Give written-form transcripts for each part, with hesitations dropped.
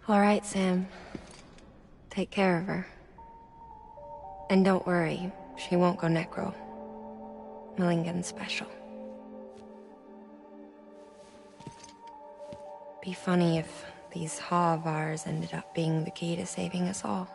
All right, Sam. Take care of her. And don't worry, she won't go necro. Millingen's special. Be funny if these Ha of ours ended up being the key to saving us all.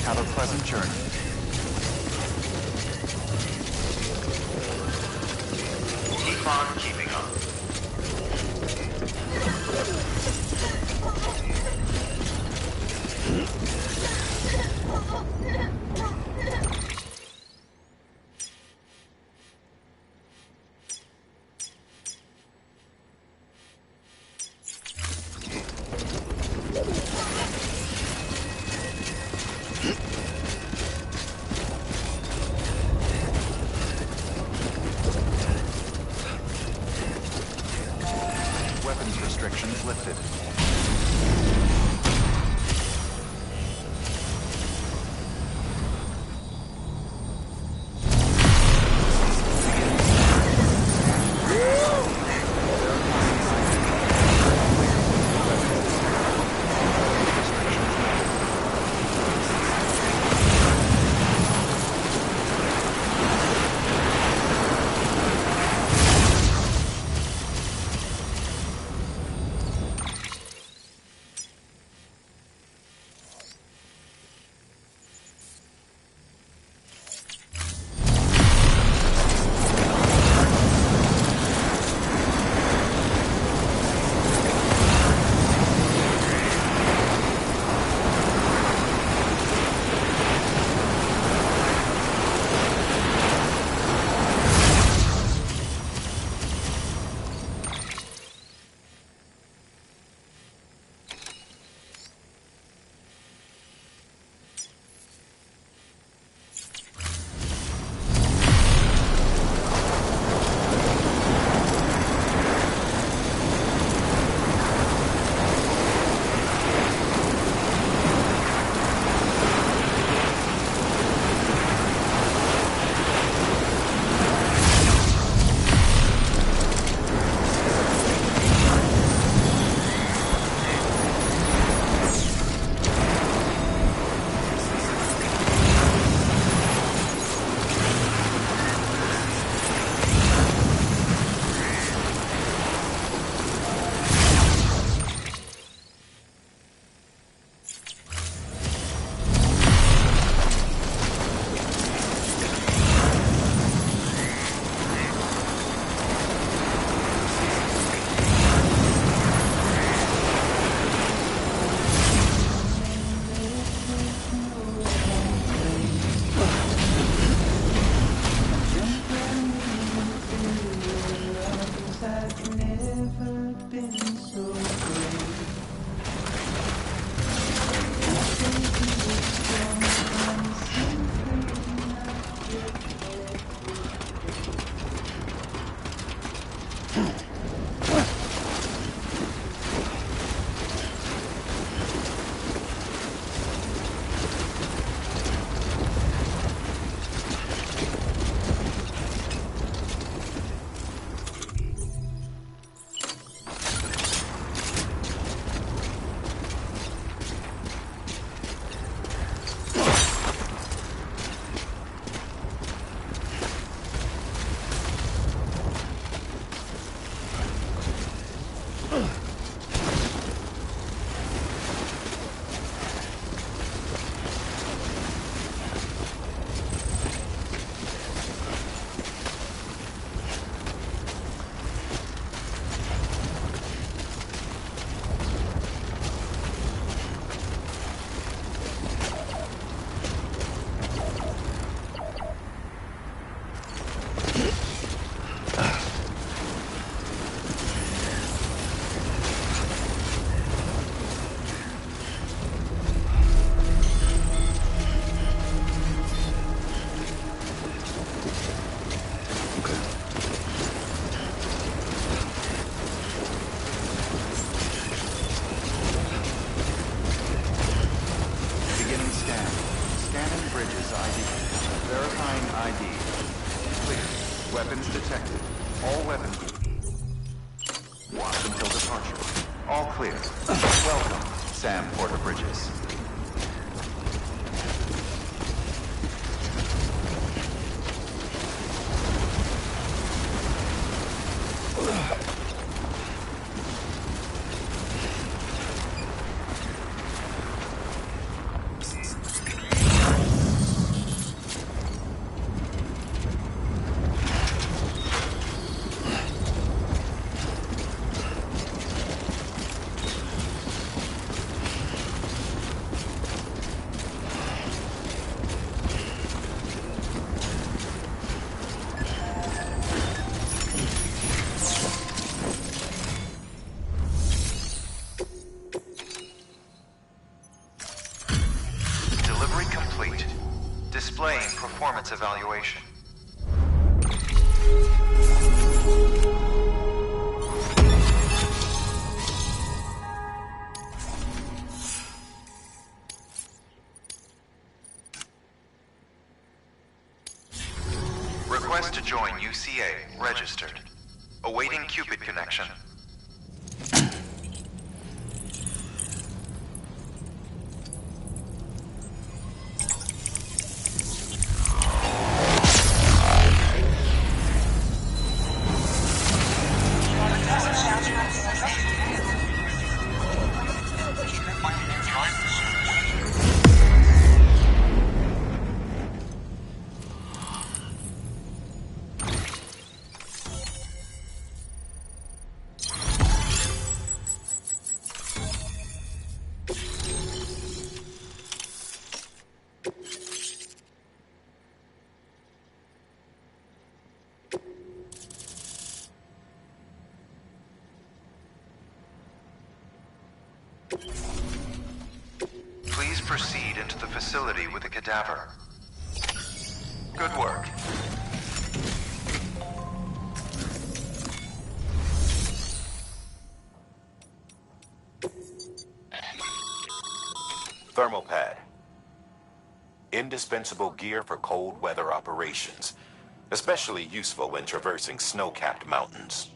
Have a pleasant journey. Keep on keeping up. Verifying ID. Clear. Weapons detected. All weapons. Watch until departure. All clear. Welcome, Sam Porter Bridges. Displaying performance evaluation. Request to join UCA. Registered. Awaiting Cupid connection. Please proceed into the facility with the cadaver. Good work. Thermal pad. Indispensable gear for cold weather operations, especially useful when traversing snow-capped mountains.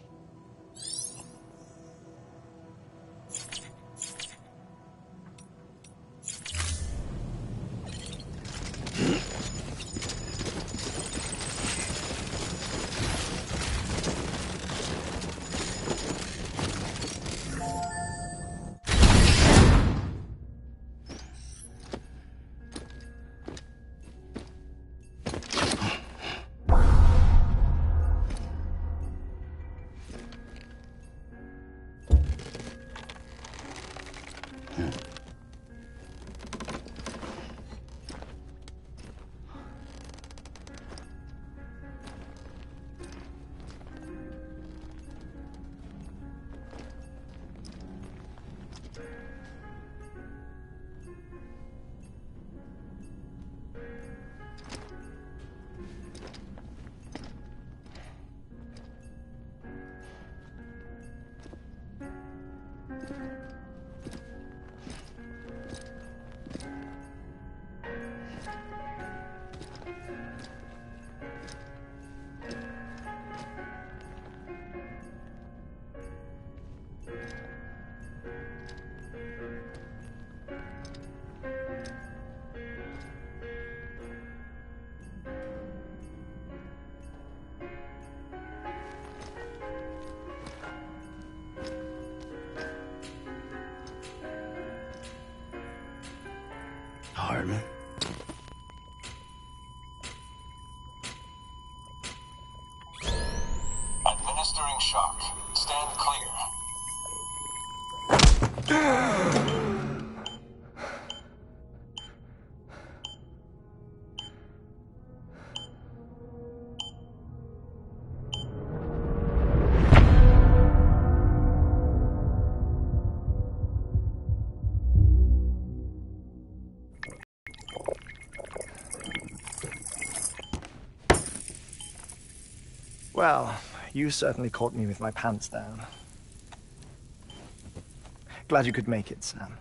Hardman. Administering shock. Stand clear. Well, you certainly caught me with my pants down. Glad you could make it, Sam.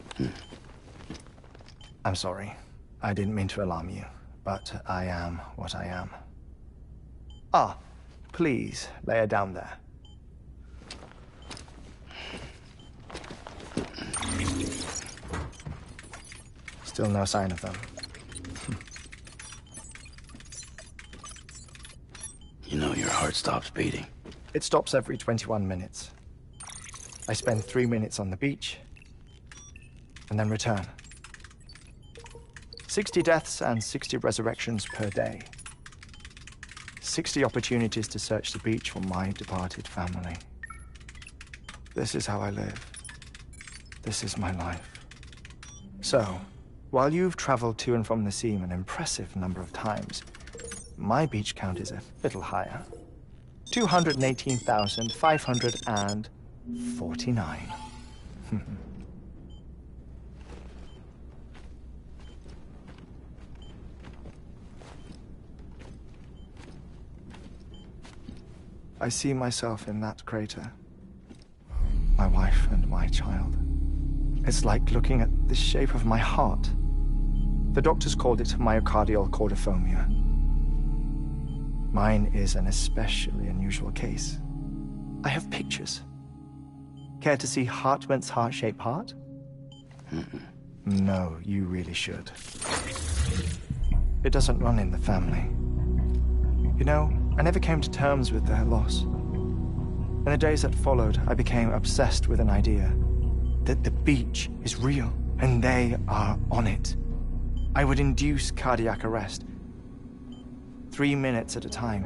I'm sorry. I didn't mean to alarm you. but I am what I am. Ah, please lay her down there. Still no sign of them. You know your heart stops beating. It stops every 21 minutes. I spend 3 minutes on the beach, and then return. 60 deaths and 60 resurrections per day. 60 opportunities to search the beach for my departed family. This is how I live. This is my life. So, while you've traveled to and from the seam an impressive number of times, my beach count is a little higher. 218,549. I see myself in that crater. My wife and my child. It's like looking at the shape of my heart. The doctors called it myocardial chordophobia. Mine is an especially unusual case. I have pictures. Care to see Hartman's heart-shaped heart? No, you really should. It doesn't run in the family. You know, I never came to terms with their loss. In the days that followed, I became obsessed with an idea that the beach is real, and they are on it. I would induce cardiac arrest, 3 minutes at a time,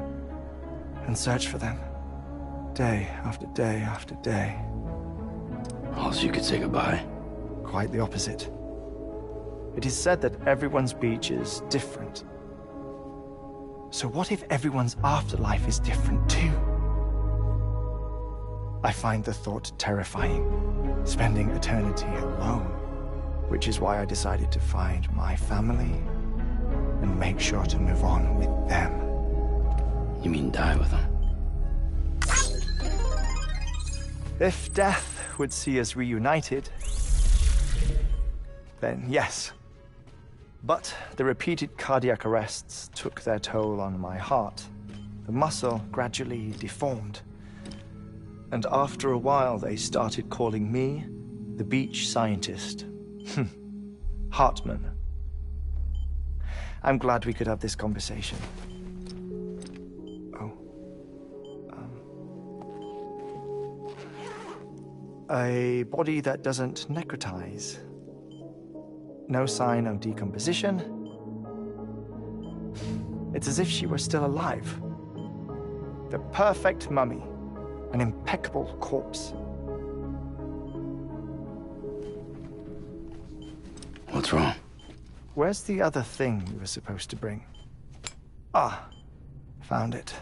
and search for them, day after day after day. Also, you could say goodbye. Quite the opposite. It is said that everyone's beach is different. So what if everyone's afterlife is different too? I find the thought terrifying, spending eternity alone, which is why I decided to find my family and make sure to move on with them. You mean die with them? If death would see us reunited, then yes. But the repeated cardiac arrests took their toll on my heart. The muscle gradually deformed. And after a while, they started calling me the beach scientist. Hartman. I'm glad we could have this conversation. Oh. A body that doesn't necrotize. No sign of decomposition. It's as if she were still alive. The perfect mummy. An impeccable corpse. What's wrong? Where's the other thing you were supposed to bring? Ah, found it.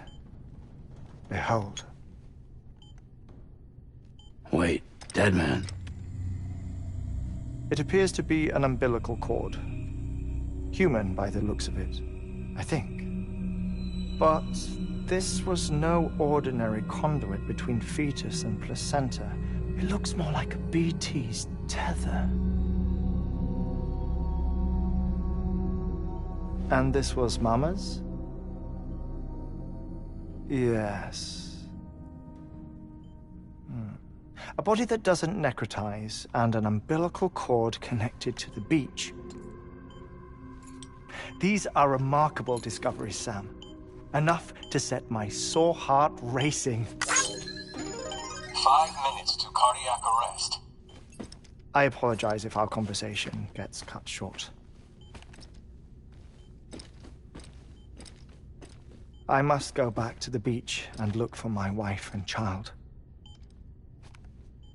Behold. Wait, dead man. It appears to be an umbilical cord. Human by the looks of it, I think. But this was no ordinary conduit between fetus and placenta. It looks more like a BT's tether. And this was Mama's? Yes. A body that doesn't necrotize and an umbilical cord connected to the beach. These are remarkable discoveries, Sam. Enough to set my sore heart racing. 5 minutes to cardiac arrest. I apologize if our conversation gets cut short. I must go back to the beach and look for my wife and child.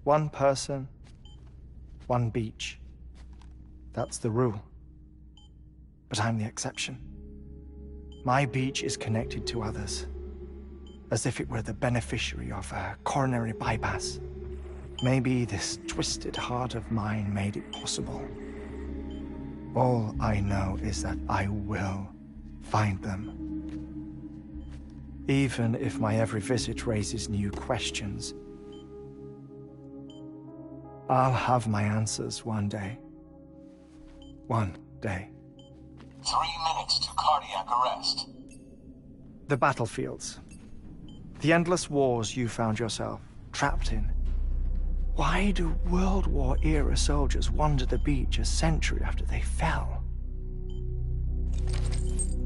One person, one beach. That's the rule. But I'm the exception. My beach is connected to others, as if it were the beneficiary of a coronary bypass. Maybe this twisted heart of mine made it possible. All I know is that I will find them. Even if my every visit raises new questions, I'll have my answers one day. One day. 3 minutes to cardiac arrest. The battlefields. The endless wars you found yourself trapped in. Why do World War-era soldiers wander the beach a century after they fell?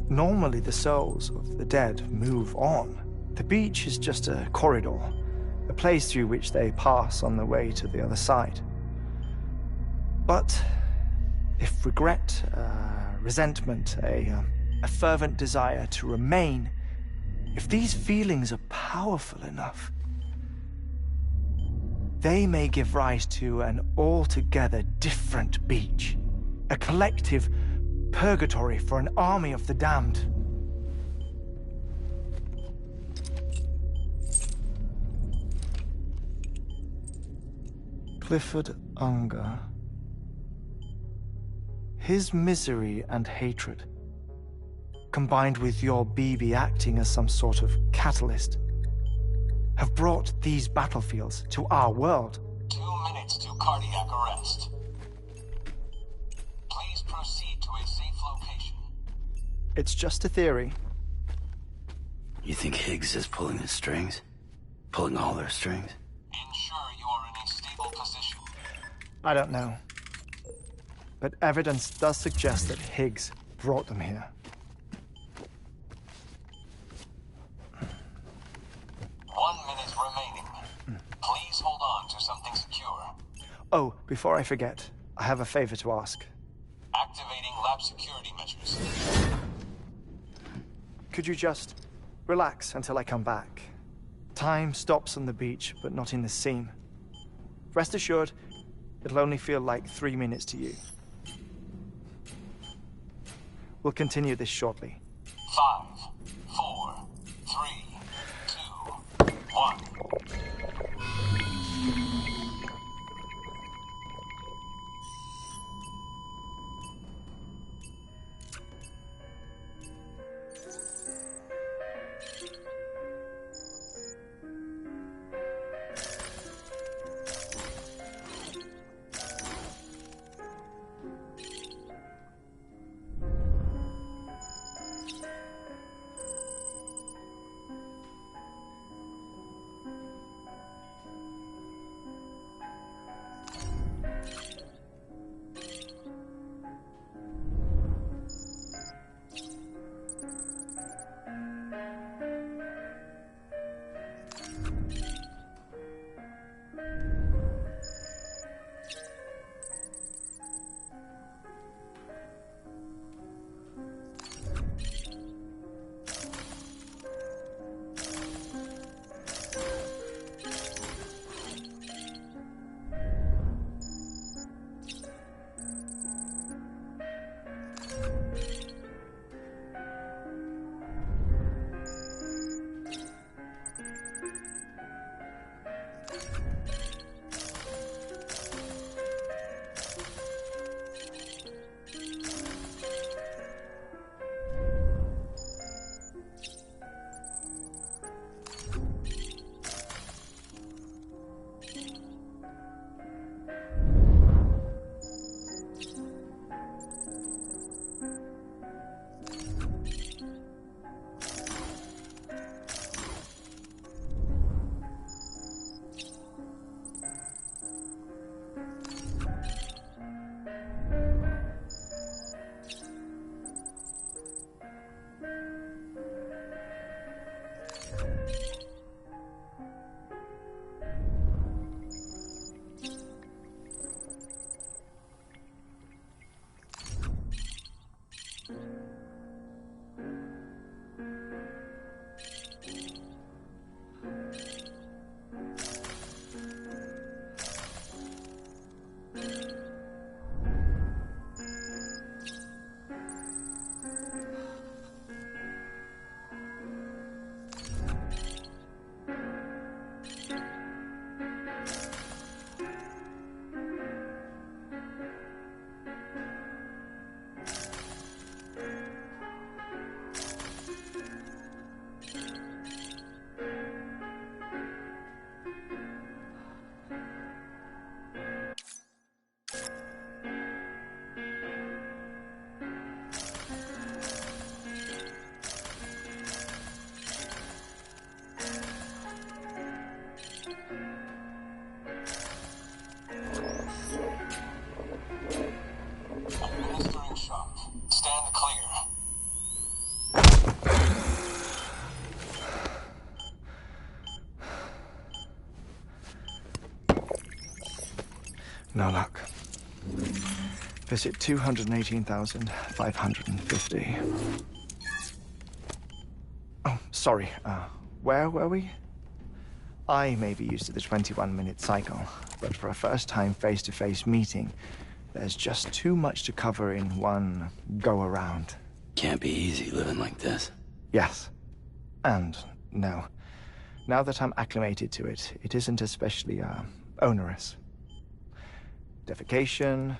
Normally, the souls of the dead move on. The beach is just a corridor, a place through which they pass on the way to the other side. But if regret, resentment, a fervent desire to remain, if these feelings are powerful enough, they may give rise to an altogether different beach, a collective purgatory for an army of the damned. Clifford Unger. His misery and hatred, combined with your BB acting as some sort of catalyst, have brought these battlefields to our world. 2 minutes to cardiac arrest. Please proceed to a safe location. It's just a theory. You think Higgs is pulling the strings? Pulling all their strings? Ensure you are in a stable position. I don't know. But evidence does suggest that Higgs brought them here. 1 minute remaining. Please hold on to something secure. Oh, before I forget, I have a favor to ask. Activating lab security measures. Could you just relax until I come back? Time stops on the beach, but not in the scene. Rest assured, it'll only feel like 3 minutes to you. We'll continue this shortly. 5, 4, 3, 2, 1. No luck. Visit 218,550. Oh, sorry. Where were we? I may be used to the 21-minute cycle, but for a first-time face-to-face meeting, there's just too much to cover in one go-around. Can't be easy living like this. Yes. And no. Now that I'm acclimated to it, it isn't especially, onerous. Defecation,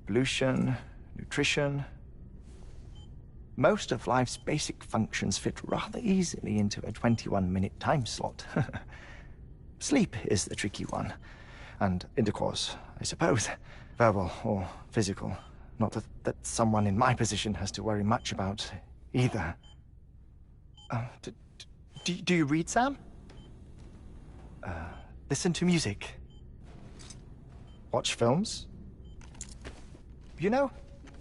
pollution, nutrition. Most of life's basic functions fit rather easily into a 21-minute time slot. Sleep is the tricky one. And intercourse, I suppose. Verbal or physical. Not that someone in my position has to worry much about either. Do you read, Sam? Listen to music. Watch films? You know,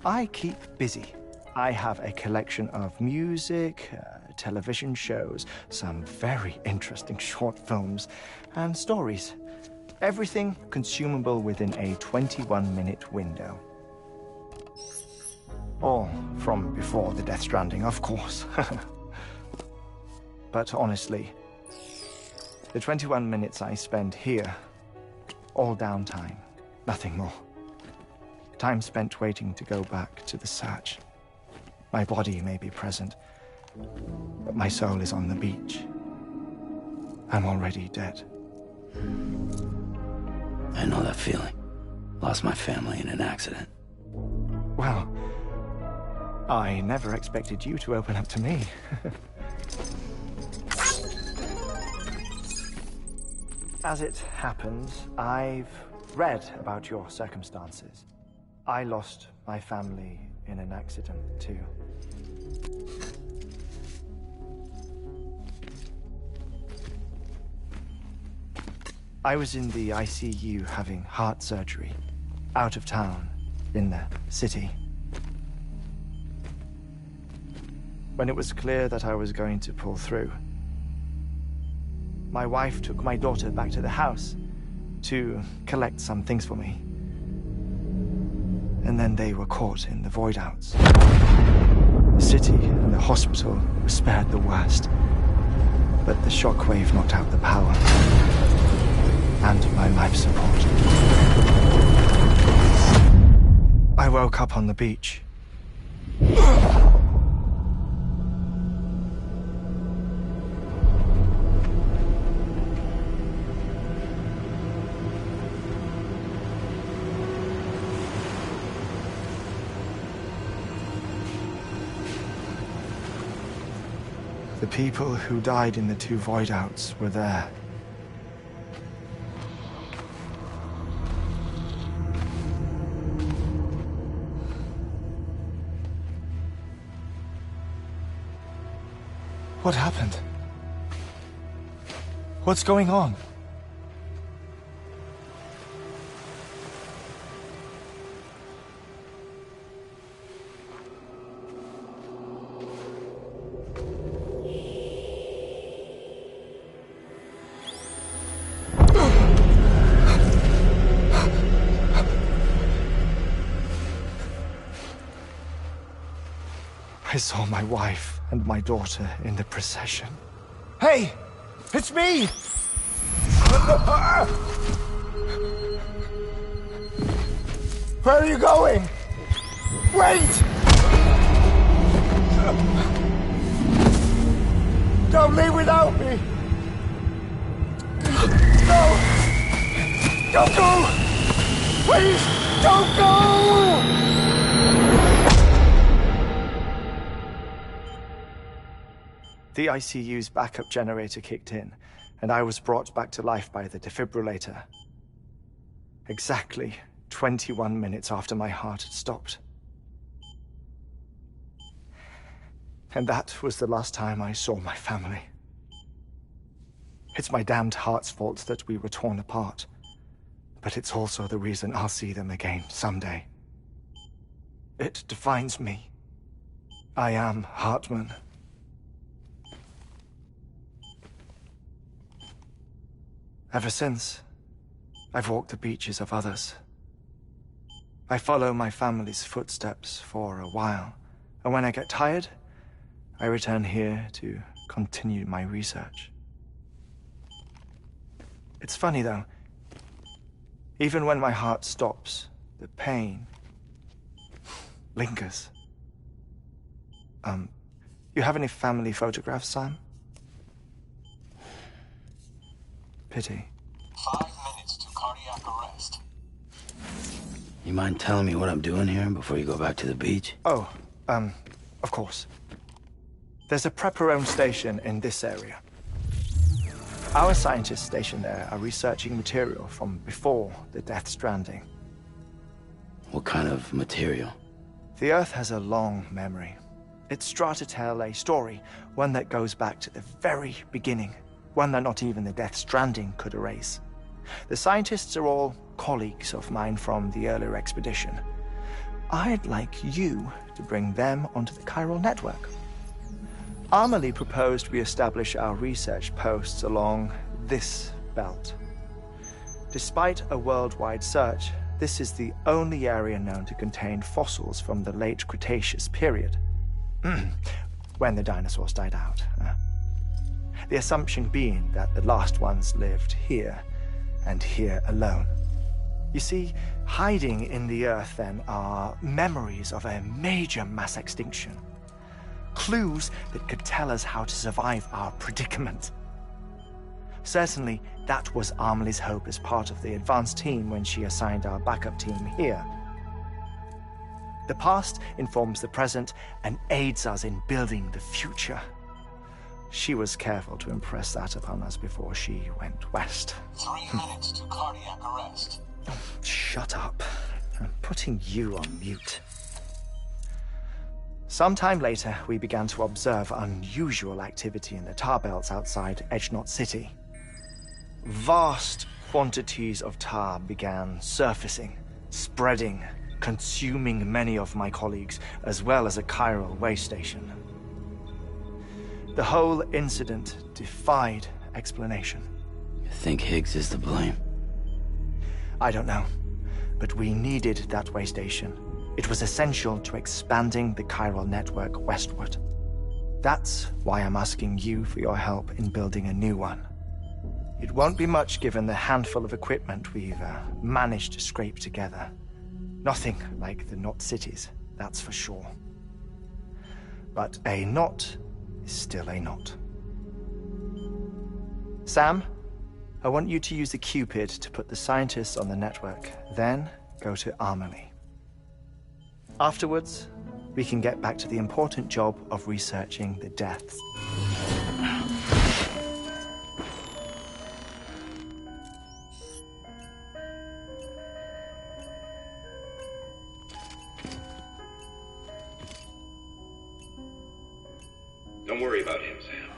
I keep busy. I have a collection of music, television shows, some very interesting short films, and stories. Everything consumable within a 21-minute window. All from before the Death Stranding, of course. But honestly, the 21 minutes I spend here, all downtime, nothing more. Time spent waiting to go back to the search. My body may be present, but my soul is on the beach. I'm already dead. I know that feeling. Lost my family in an accident. Well, I never expected you to open up to me. As it happens, I've read about your circumstances. I lost my family in an accident, too. I was in the ICU having heart surgery, out of town, in the city. When it was clear that I was going to pull through, my wife took my daughter back to the house to collect some things for me. And then they were caught in the void-outs. The city and the hospital were spared the worst, but the shockwave knocked out the power and my life support. I woke up on the beach. The people who died in the two void-outs were there. What happened? What's going on? I saw my wife and my daughter in the procession. Hey! It's me! Where are you going? Wait! Don't leave without me! No! Don't go! Please, don't go! The ICU's backup generator kicked in, and I was brought back to life by the defibrillator. Exactly 21 minutes after my heart had stopped. And that was the last time I saw my family. It's my damned heart's fault that we were torn apart, but it's also the reason I'll see them again someday. It defines me. I am Hartman. Ever since, I've walked the beaches of others, I follow my family's footsteps for a while, and when I get tired, I return here to continue my research. It's funny, though. Even when my heart stops, the pain lingers. You have any family photographs, Sam? Pity. 5 minutes to cardiac arrest. You mind telling me what I'm doing here before you go back to the beach? Oh, of course. There's a Prepperone station in this area. Our scientists stationed there are researching material from before the Death Stranding. What kind of material? The Earth has a long memory. It's trying to tell a story, one that goes back to the very beginning, one that not even the Death Stranding could erase. The scientists are all colleagues of mine from the earlier expedition. I'd like you to bring them onto the chiral network. Amelie proposed we establish our research posts along this belt. Despite a worldwide search, this is the only area known to contain fossils from the late Cretaceous period, when the dinosaurs died out. The assumption being that the last ones lived here, and here alone. You see, hiding in the Earth, then, are memories of a major mass extinction. Clues that could tell us how to survive our predicament. Certainly, that was Amelie's hope as part of the advanced team when she assigned our backup team here. The past informs the present and aids us in building the future. She was careful to impress that upon us before she went west. 3 minutes to cardiac arrest. Oh, shut up. I'm putting you on mute. Sometime later, we began to observe unusual activity in the tar belts outside Edgenot City. Vast quantities of tar began surfacing, spreading, consuming many of my colleagues, as well as a chiral way station. The whole incident defied explanation. You think Higgs is to blame? I don't know, but we needed that way station. It was essential to expanding the chiral network westward. That's why I'm asking you for your help in building a new one. It won't be much given the handful of equipment we've managed to scrape together. Nothing like the knot cities, that's for sure. But a knot is still a knot. Sam, I want you to use the Cupid to put the scientists on the network, then go to Amelie. Afterwards, we can get back to the important job of researching the deaths. Don't worry about him, Sam.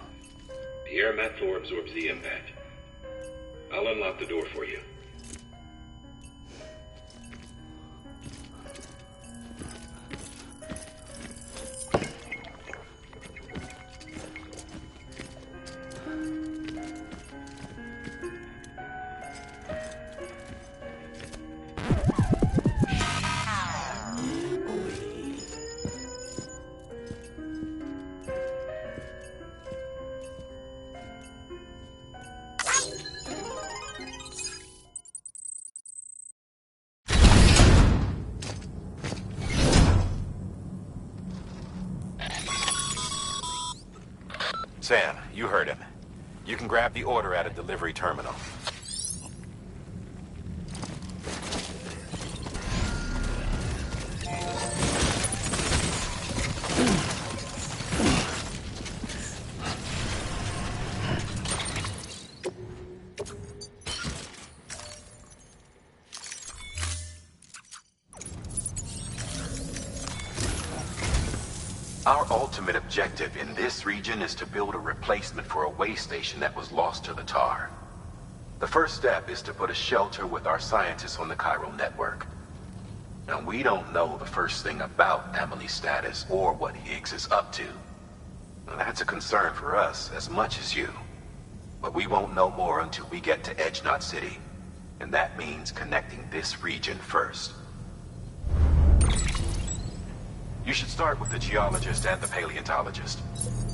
The air mat floor absorbs the impact. I'll unlock the door for you. Sam, you heard him. You can grab the order at a delivery terminal. Our ultimate objective in this region is to build a replacement for a way station that was lost to the tar. The first step is to put a shelter with our scientists on the chiral network. Now, we don't know the first thing about Amelie's status or what Higgs is up to. Now, that's a concern for us as much as you. But we won't know more until we get to Edgenot City. And that means connecting this region first. You should start with the geologist and the paleontologist.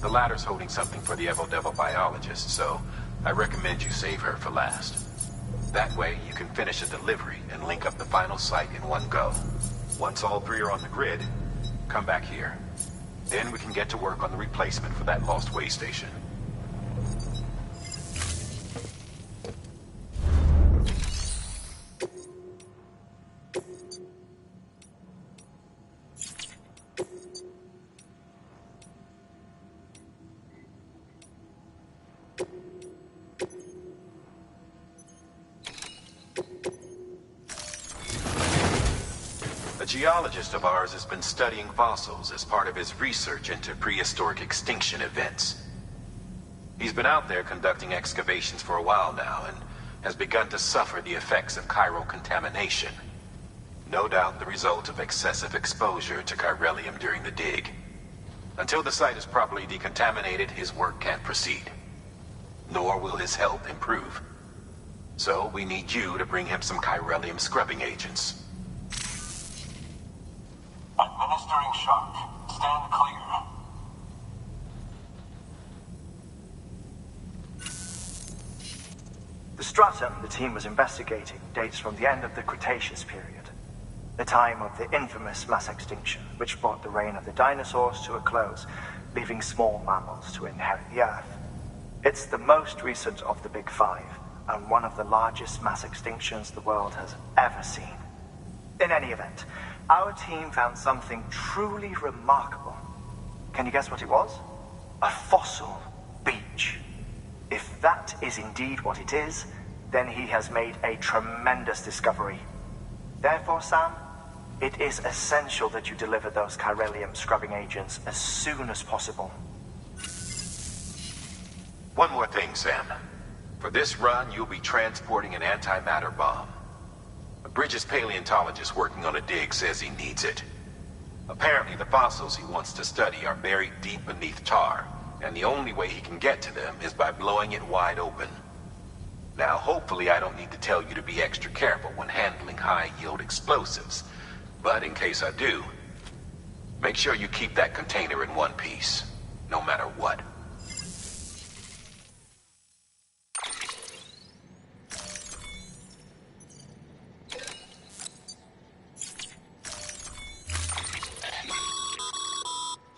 The latter's holding something for the Evo-Devo biologist, so I recommend you save her for last. That way, you can finish a delivery and link up the final site in one go. Once all three are on the grid, come back here. Then we can get to work on the replacement for that lost way station. A geologist of ours has been studying fossils as part of his research into prehistoric extinction events. He's been out there conducting excavations for a while now and has begun to suffer the effects of chiral contamination. No doubt the result of excessive exposure to chiralium during the dig. Until the site is properly decontaminated, his work can't proceed. Nor will his health improve. So we need you to bring him some chiralium scrubbing agents. Administering shock. Stand clear. The stratum the team was investigating dates from the end of the Cretaceous period, the time of the infamous mass extinction, which brought the reign of the dinosaurs to a close, leaving small mammals to inherit the Earth. It's the most recent of the Big Five, and one of the largest mass extinctions the world has ever seen. In any event, our team found something truly remarkable. Can you guess what it was? A fossil beach. If that is indeed what it is, then he has made a tremendous discovery. Therefore, Sam, it is essential that you deliver those chiralium scrubbing agents as soon as possible. One more thing, Sam. For this run, you'll be transporting an antimatter bomb. A Bridges paleontologist working on a dig says he needs it. Apparently, the fossils he wants to study are buried deep beneath tar, and the only way he can get to them is by blowing it wide open. Now, hopefully I don't need to tell you to be extra careful when handling high-yield explosives, but in case I do, make sure you keep that container in one piece, no matter what.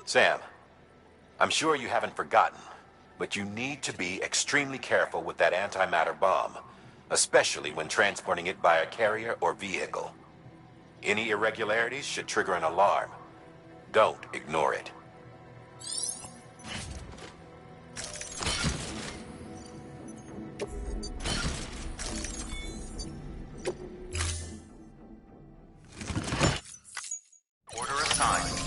Sam, I'm sure you haven't forgotten, but you need to be extremely careful with that antimatter bomb, especially when transporting it by a carrier or vehicle. Any irregularities should trigger an alarm. Don't ignore it. Order assigned.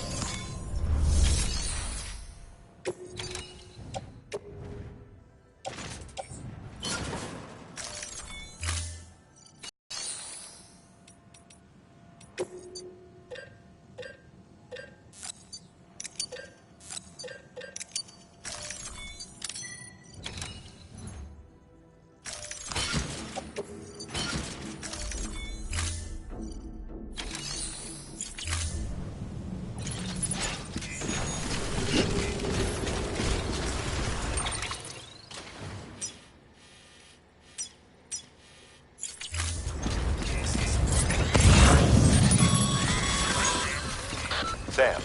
Sam,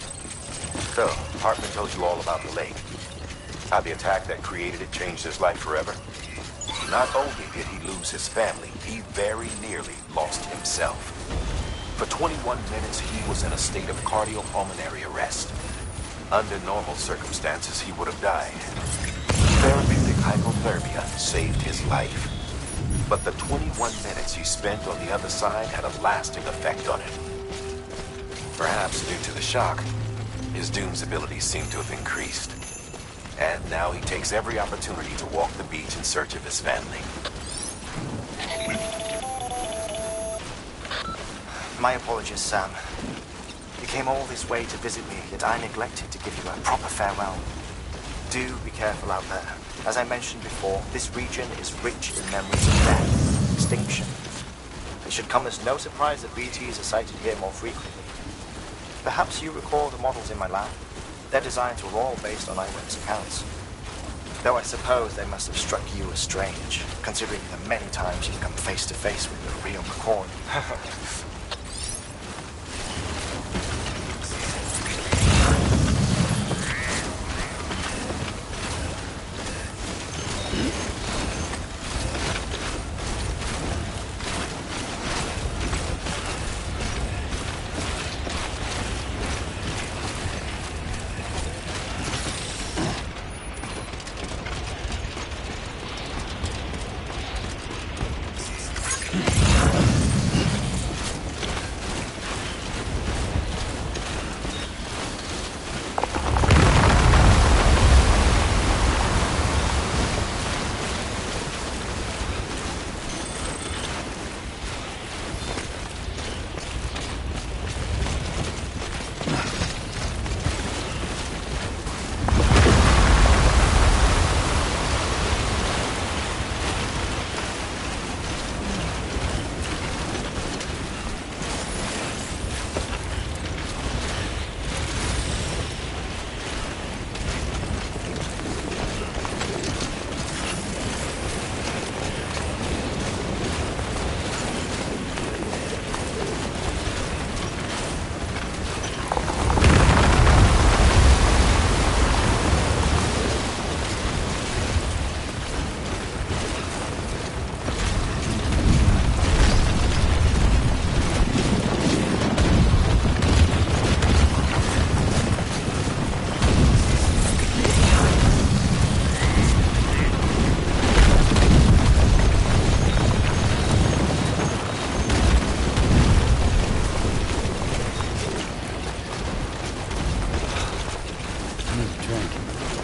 so Hartman told you all about the lake. How the attack that created it changed his life forever. Not only did he lose his family, he very nearly lost himself. For 21 minutes, he was in a state of cardiopulmonary arrest. Under normal circumstances, he would have died. Therapeutic hypothermia saved his life. But the 21 minutes he spent on the other side had a lasting effect on him. Perhaps due to the shock, his Doom's abilities seem to have increased. And now he takes every opportunity to walk the beach in search of his family. My apologies, Sam. You came all this way to visit me, yet I neglected to give you a proper farewell. Do be careful out there. As I mentioned before, this region is rich in memories of death, extinction. It should come as no surprise that BTs are sighted here more frequently. Perhaps you recall the models in my lab? Their designs were all based on eyewitness accounts. Though I suppose they must have struck you as strange, considering the many times you've come face to face with the real McCoy. Drink.